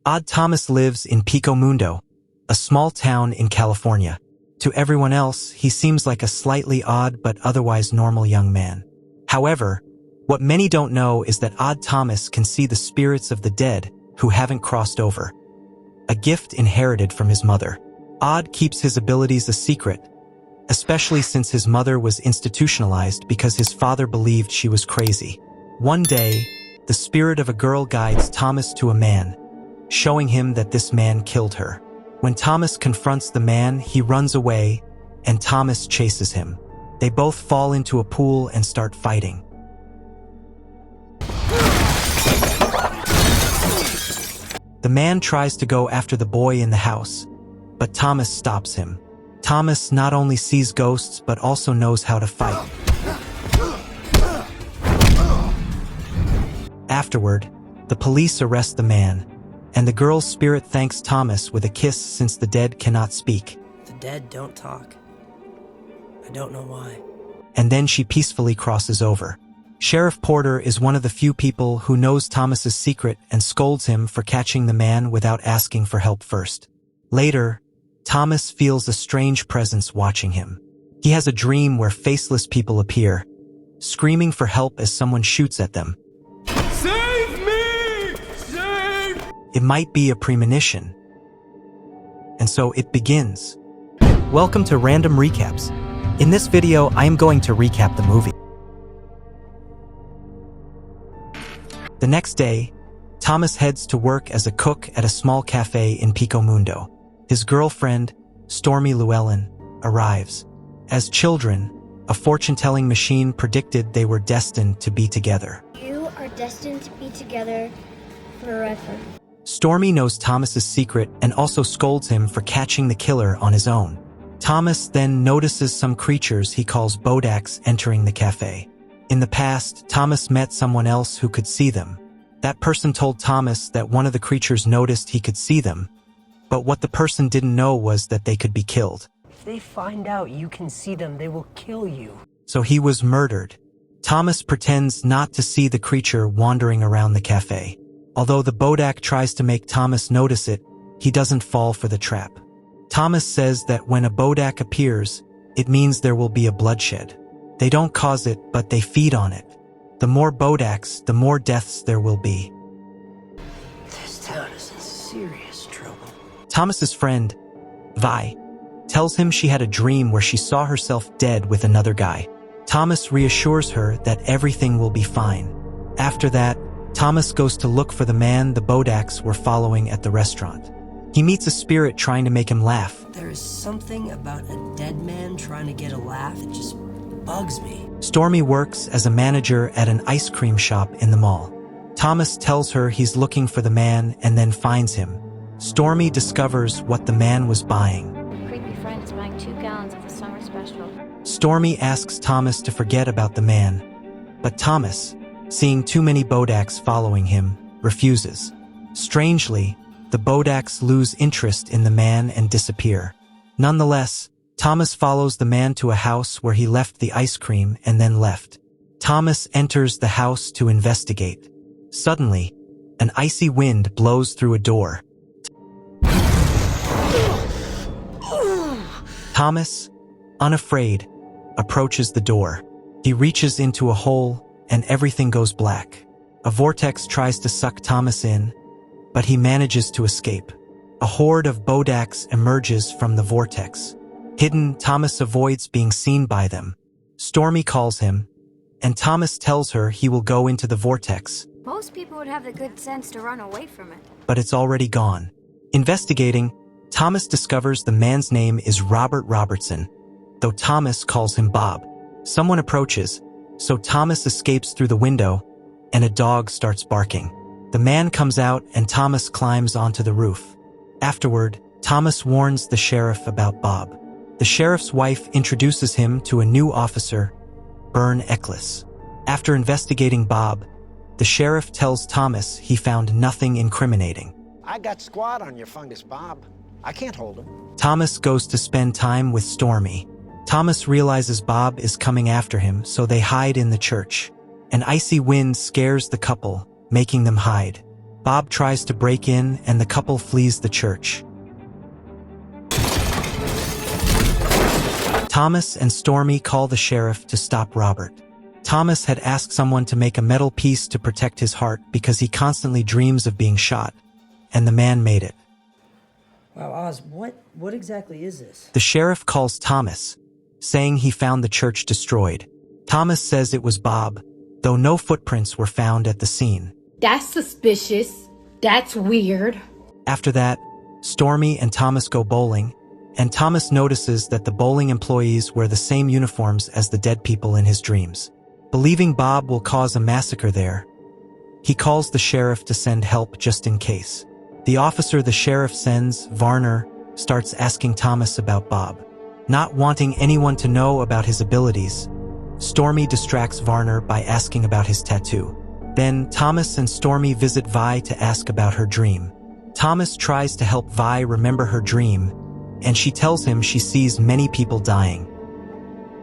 Odd Thomas lives in Pico Mundo, a small town in California. To everyone else, he seems like a slightly odd but otherwise normal young man. However, what many don't know is that Odd Thomas can see the spirits of the dead who haven't crossed over. A gift inherited from his mother. Odd keeps his abilities a secret, especially since his mother was institutionalized because his father believed she was crazy. One day, the spirit of a girl guides Thomas to a man, showing him that this man killed her. When Thomas confronts the man, he runs away, and Thomas chases him. They both fall into a pool and start fighting. The man tries to go after the boy in the house, but Thomas stops him. Thomas not only sees ghosts but also knows how to fight. Afterward, the police arrest the man, and the girl's spirit thanks Thomas with a kiss since the dead cannot speak. The dead don't talk. I don't know why. And then she peacefully crosses over. Sheriff Porter is one of the few people who knows Thomas's secret and scolds him for catching the man without asking for help first. Later, Thomas feels a strange presence watching him. He has a dream where faceless people appear, screaming for help as someone shoots at them. Save me! Save! It might be a premonition. And so it begins. Welcome to Random Recaps. In this video, I am going to recap the movie. The next day, Thomas heads to work as a cook at a small cafe in Pico Mundo. His girlfriend, Stormy Llewellyn, arrives. As children, a fortune-telling machine predicted they were destined to be together. You are destined to be together forever. Stormy knows Thomas's secret and also scolds him for catching the killer on his own. Thomas then notices some creatures he calls Bodaks entering the cafe. In the past, Thomas met someone else who could see them. That person told Thomas that one of the creatures noticed he could see them, but what the person didn't know was that they could be killed. If they find out you can see them, they will kill you. So he was murdered. Thomas pretends not to see the creature wandering around the cafe. Although the Bodak tries to make Thomas notice it, he doesn't fall for the trap. Thomas says that when a Bodak appears, it means there will be a bloodshed. They don't cause it, but they feed on it. The more Bodaks, the more deaths there will be. This town is in serious trouble. Thomas's friend, Vi, tells him she had a dream where she saw herself dead with another guy. Thomas reassures her that everything will be fine. After that, Thomas goes to look for the man the Bodaks were following at the restaurant. He meets a spirit trying to make him laugh. There is something about a dead man trying to get a laugh that just bugs me. Stormy works as a manager at an ice cream shop in the mall. Thomas tells her he's looking for the man and then finds him. Stormy discovers what the man was buying. Creepy friend is buying 2 gallons of the summer special. Stormy asks Thomas to forget about the man, but Thomas, seeing too many Bodaks following him, refuses. Strangely, the Bodaks lose interest in the man and disappear. Nonetheless, Thomas follows the man to a house where he left the ice cream and then left. Thomas enters the house to investigate. Suddenly, an icy wind blows through a door. Thomas, unafraid, approaches the door. He reaches into a hole and everything goes black. A vortex tries to suck Thomas in, but he manages to escape. A horde of Bodaks emerges from the vortex. Hidden, Thomas avoids being seen by them. Stormy calls him, and Thomas tells her he will go into the vortex. Most people would have the good sense to run away from it. But it's already gone. Investigating, Thomas discovers the man's name is Robert Robertson, though Thomas calls him Bob. Someone approaches, so Thomas escapes through the window, and a dog starts barking. The man comes out and Thomas climbs onto the roof. Afterward, Thomas warns the sheriff about Bob. The sheriff's wife introduces him to a new officer, Bern Eccles. After investigating Bob, the sheriff tells Thomas he found nothing incriminating. I got squad on your fungus, Bob. I can't hold him. Thomas goes to spend time with Stormy. Thomas realizes Bob is coming after him, so they hide in the church. An icy wind scares the couple, making them hide. Bob tries to break in and the couple flees the church. Thomas and Stormy call the sheriff to stop Robert. Thomas had asked someone to make a metal piece to protect his heart because he constantly dreams of being shot, and the man made it. Wow, Oz, what exactly is this? The sheriff calls Thomas, saying he found the church destroyed. Thomas says it was Bob, though no footprints were found at the scene. That's suspicious. That's weird. After that, Stormy and Thomas go bowling, and Thomas notices that the bowling employees wear the same uniforms as the dead people in his dreams. Believing Bob will cause a massacre there, he calls the sheriff to send help just in case. The officer the sheriff sends, Varner, starts asking Thomas about Bob. Not wanting anyone to know about his abilities, Stormy distracts Varner by asking about his tattoo. Then Thomas and Stormy visit Vi to ask about her dream. Thomas tries to help Vi remember her dream, and she tells him she sees many people dying.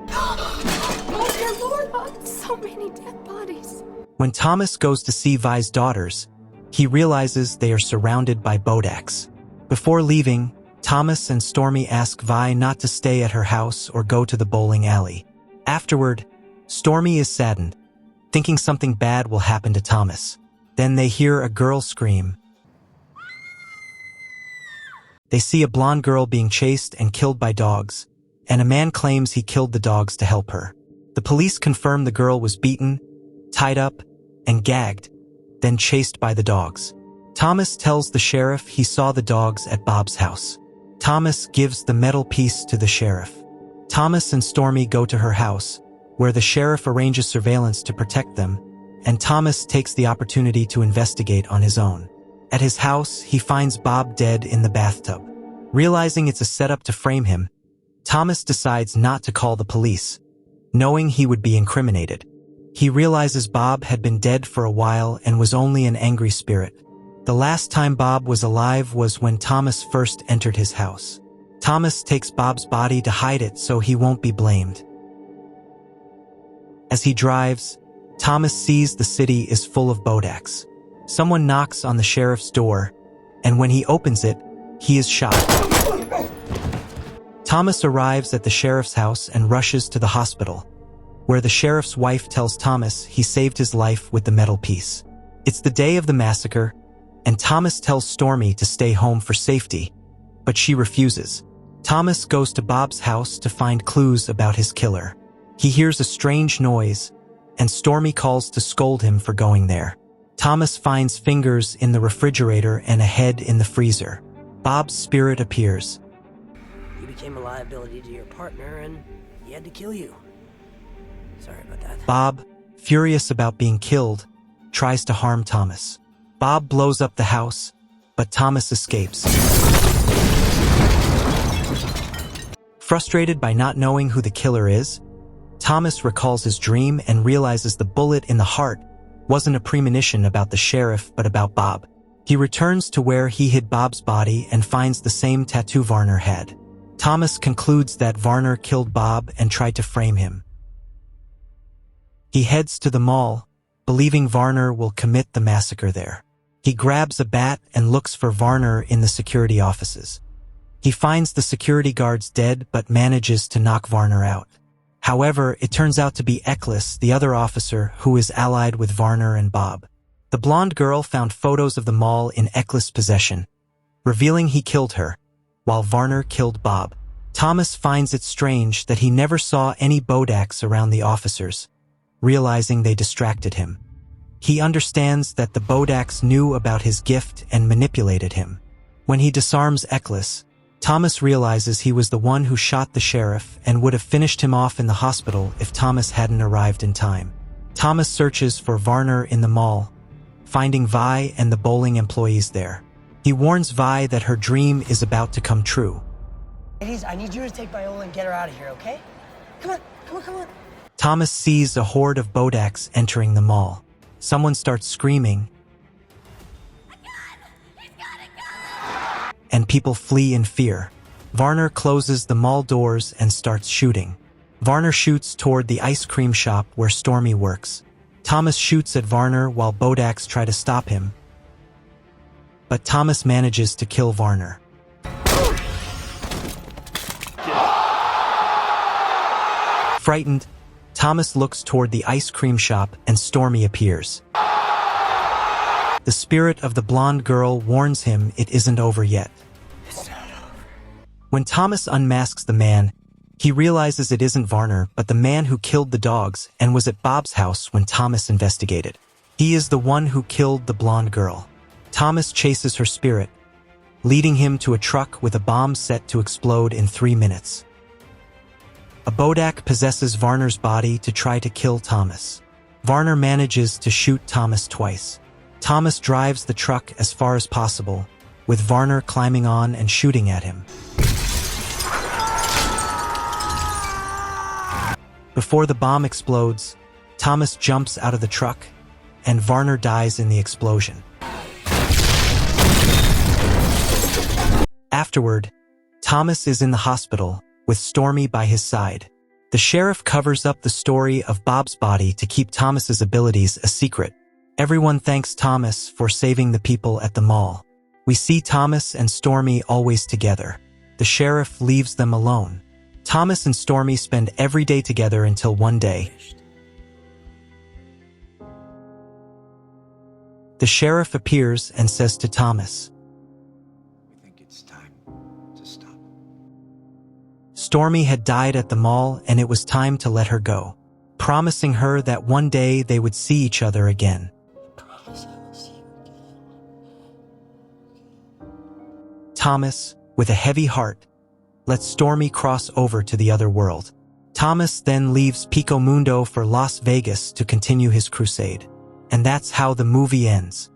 Oh dear Lord, so many dead bodies. When Thomas goes to see Vi's daughters, he realizes they are surrounded by Bodaks. Before leaving, Thomas and Stormy ask Vi not to stay at her house or go to the bowling alley. Afterward, Stormy is saddened, thinking something bad will happen to Thomas. Then they hear a girl scream. They see a blonde girl being chased and killed by dogs, and a man claims he killed the dogs to help her. The police confirm the girl was beaten, tied up, and gagged, then chased by the dogs. Thomas tells the sheriff he saw the dogs at Bob's house. Thomas gives the metal piece to the sheriff. Thomas and Stormy go to her house, where the sheriff arranges surveillance to protect them, and Thomas takes the opportunity to investigate on his own. At his house, he finds Bob dead in the bathtub. Realizing it's a setup to frame him, Thomas decides not to call the police, knowing he would be incriminated. He realizes Bob had been dead for a while and was only an angry spirit. The last time Bob was alive was when Thomas first entered his house. Thomas takes Bob's body to hide it so he won't be blamed. As he drives, Thomas sees the city is full of Bodaks. Someone knocks on the sheriff's door, and when he opens it, he is shot. Thomas arrives at the sheriff's house and rushes to the hospital, where the sheriff's wife tells Thomas he saved his life with the metal piece. It's the day of the massacre, and Thomas tells Stormy to stay home for safety, but she refuses. Thomas goes to Bob's house to find clues about his killer. He hears a strange noise, and Stormy calls to scold him for going there. Thomas finds fingers in the refrigerator and a head in the freezer. Bob's spirit appears. You became a liability to your partner, and he had to kill you. Sorry about that. Bob, furious about being killed, tries to harm Thomas. Bob blows up the house, but Thomas escapes. Frustrated by not knowing who the killer is, Thomas recalls his dream and realizes the bullet in the heart wasn't a premonition about the sheriff but about Bob. He returns to where he hid Bob's body and finds the same tattoo Varner had. Thomas concludes that Varner killed Bob and tried to frame him. He heads to the mall, believing Varner will commit the massacre there. He grabs a bat and looks for Varner in the security offices. He finds the security guards dead but manages to knock Varner out. However, it turns out to be Eccles, the other officer who is allied with Varner and Bob. The blonde girl found photos of the mall in Eccles' possession, revealing he killed her, while Varner killed Bob. Thomas finds it strange that he never saw any Bodaks around the officers, realizing they distracted him. He understands that the Bodaks knew about his gift and manipulated him. When he disarms Eccles, Thomas realizes he was the one who shot the sheriff and would have finished him off in the hospital if Thomas hadn't arrived in time. Thomas searches for Varner in the mall, finding Vi and the bowling employees there. He warns Vi that her dream is about to come true. Ladies, I need you to take Viola and get her out of here, okay? Come on, come on, come on. Thomas sees a horde of Bodaks entering the mall. Someone starts screaming, and people flee in fear. Varner closes the mall doors and starts shooting. Varner shoots toward the ice cream shop where Stormy works. Thomas shoots at Varner while Bodaks try to stop him, but Thomas manages to kill Varner. Frightened, Thomas looks toward the ice cream shop and Stormy appears. The spirit of the blonde girl warns him it isn't over yet. When Thomas unmasks the man, he realizes it isn't Varner, but the man who killed the dogs and was at Bob's house when Thomas investigated. He is the one who killed the blonde girl. Thomas chases her spirit, leading him to a truck with a bomb set to explode in 3 minutes. A Bodak possesses Varner's body to try to kill Thomas. Varner manages to shoot Thomas twice. Thomas drives the truck as far as possible, with Varner climbing on and shooting at him. Before the bomb explodes, Thomas jumps out of the truck, and Varner dies in the explosion. Afterward, Thomas is in the hospital, with Stormy by his side. The sheriff covers up the story of Bob's body to keep Thomas's abilities a secret. Everyone thanks Thomas for saving the people at the mall. We see Thomas and Stormy always together. The sheriff leaves them alone. Thomas and Stormy spend every day together until one day. The sheriff appears and says to Thomas, We think it's time to stop. Stormy had died at the mall and it was time to let her go, promising her that one day they would see each other again. Thomas, with a heavy heart, lets Stormy cross over to the other world. Thomas then leaves Pico Mundo for Las Vegas to continue his crusade. And that's how the movie ends.